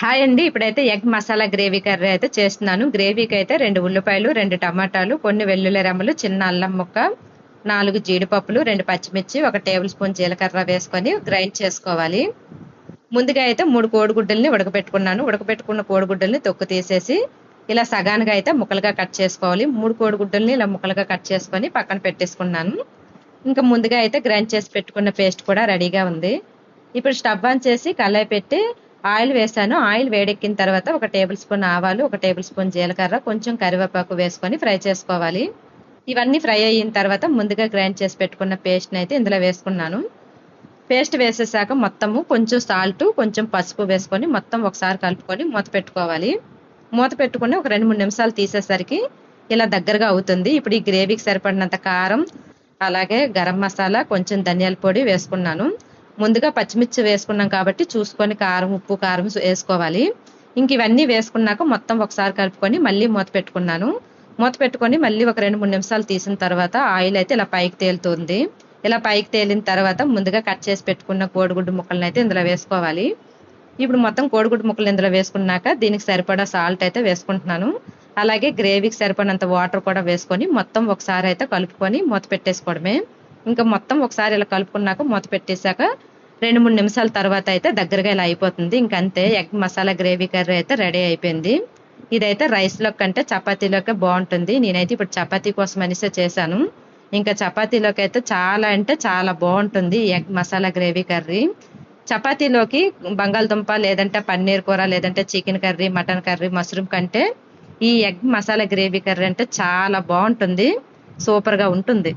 Hi అండి. ఇప్పుడైతే egg masala gravy curry అయితే చేస్తున్నాను. గ్రేవీకి అయితే 2 ఉల్లిపాయలు, 2 టమాటాలు, కొన్ని వెల్లుల్లి రెమ్మలు, చిన్న అల్లం ముక్క, 4 జీడిపప్పులు, 2 పచ్చిమిర్చి, 1 టేబుల్ స్పూన్ జీలకర్ర వేసుకొని గ్రైండ్ చేసుకోవాలి. ముందుగా అయితే 3 కోడిగుడ్డుల్ని ఉడకబెట్టుకున్నాను. ఉడకబెట్టుకున్న కోడిగుడ్డుల్ని తొక్కు తీసేసి ఇలా సగానుగా అయితే ముక్కలుగా కట్ చేసుకోవాలి. 3 కోడిగుడ్డుల్ని ఇలా ముక్కలుగా కట్ చేసుకొని పక్కన పెట్టేసుకున్నాను. ఇంకా ముందుగా అయితే గ్రైండ్ చేసి పెట్టుకున్న పేస్ట్ కూడా రెడీగా ఉంది. ఇప్పుడు స్టవ్ ఆన్ చేసి కళాయి పెట్టి ఆయిల్ వేసాను. ఆయిల్ వేడెక్కిన తర్వాత 1 టేబుల్ స్పూన్ ఆవాలు, 1 టేబుల్ స్పూన్ జీలకర్ర, కొంచెం కరివేపాకు వేసుకొని ఫ్రై చేసుకోవాలి. ఇవన్నీ ఫ్రై అయిన తర్వాత ముందుగా గ్రైండ్ చేసి పెట్టుకున్న పేస్ట్ని అయితే ఇందులో వేసుకున్నాను. పేస్ట్ వేసేసాక మొత్తము కొంచెం సాల్ట్, కొంచెం పసుపు వేసుకొని మొత్తం ఒకసారి కలుపుకొని మూత పెట్టుకోవాలి. మూత పెట్టుకుని ఒక 2-3 నిమిషాలు తీసేసరికి ఇలా దగ్గరగా అవుతుంది. ఇప్పుడు ఈ గ్రేవీకి సరిపడినంత కారం, అలాగే గరం మసాలా, కొంచెం ధనియాల పొడి వేసుకున్నాను. ముందుగా పచ్చిమిర్చి వేసుకున్నాం కాబట్టి చూసుకొని ఉప్పు కారం వేసుకోవాలి. ఇంక ఇవన్నీ వేసుకున్నాక మొత్తం ఒకసారి కలుపుకొని మళ్ళీ మూత పెట్టుకున్నాను. మూత పెట్టుకొని మళ్ళీ ఒక 2-3 నిమిషాలు తీసిన తర్వాత ఆయిల్ అయితే ఇలా పైకి తేలుతుంది. ఇలా పైకి తేలిన తర్వాత ముందుగా కట్ చేసి పెట్టుకున్న కోడిగుడ్డు ముక్కలను అయితే ఇందులో వేసుకోవాలి. ఇప్పుడు మొత్తం కోడిగుడ్డు ముక్కలు ఇందులో వేసుకున్నాక దీనికి సరిపడా సాల్ట్ అయితే వేసుకుంటున్నాను. అలాగే గ్రేవీకి సరిపడినంత వాటర్ కూడా వేసుకొని మొత్తం ఒకసారి అయితే కలుపుకొని మూత పెట్టేసుకోవడమే. ఇంకా మొత్తం ఒకసారి ఇలా కలుపుకున్నాక మూత పెట్టేశాక 2-3 నిమిషాల తర్వాత అయితే దగ్గరగా ఇలా అయిపోతుంది. ఇంకంతే ఎగ్ మసాలా గ్రేవీ కర్రీ అయితే రెడీ అయిపోయింది. ఇదైతే రైస్లో కంటే చపాతీలోకే బాగుంటుంది. నేనైతే ఇప్పుడు చపాతీ కోసం అనేసే చేశాను. ఇంకా చపాతీలోకి అయితే చాలా అంటే చాలా బాగుంటుంది ఎగ్ మసాలా గ్రేవీ కర్రీ. చపాతీలోకి బంగాళదుంప, లేదంటే పన్నీర్ కూర, లేదంటే chicken curry, mutton curry, mushroom కంటే ఈ ఎగ్ మసాలా గ్రేవీ కర్రీ అంటే చాలా బాగుంటుంది. సూపర్గా ఉంటుంది.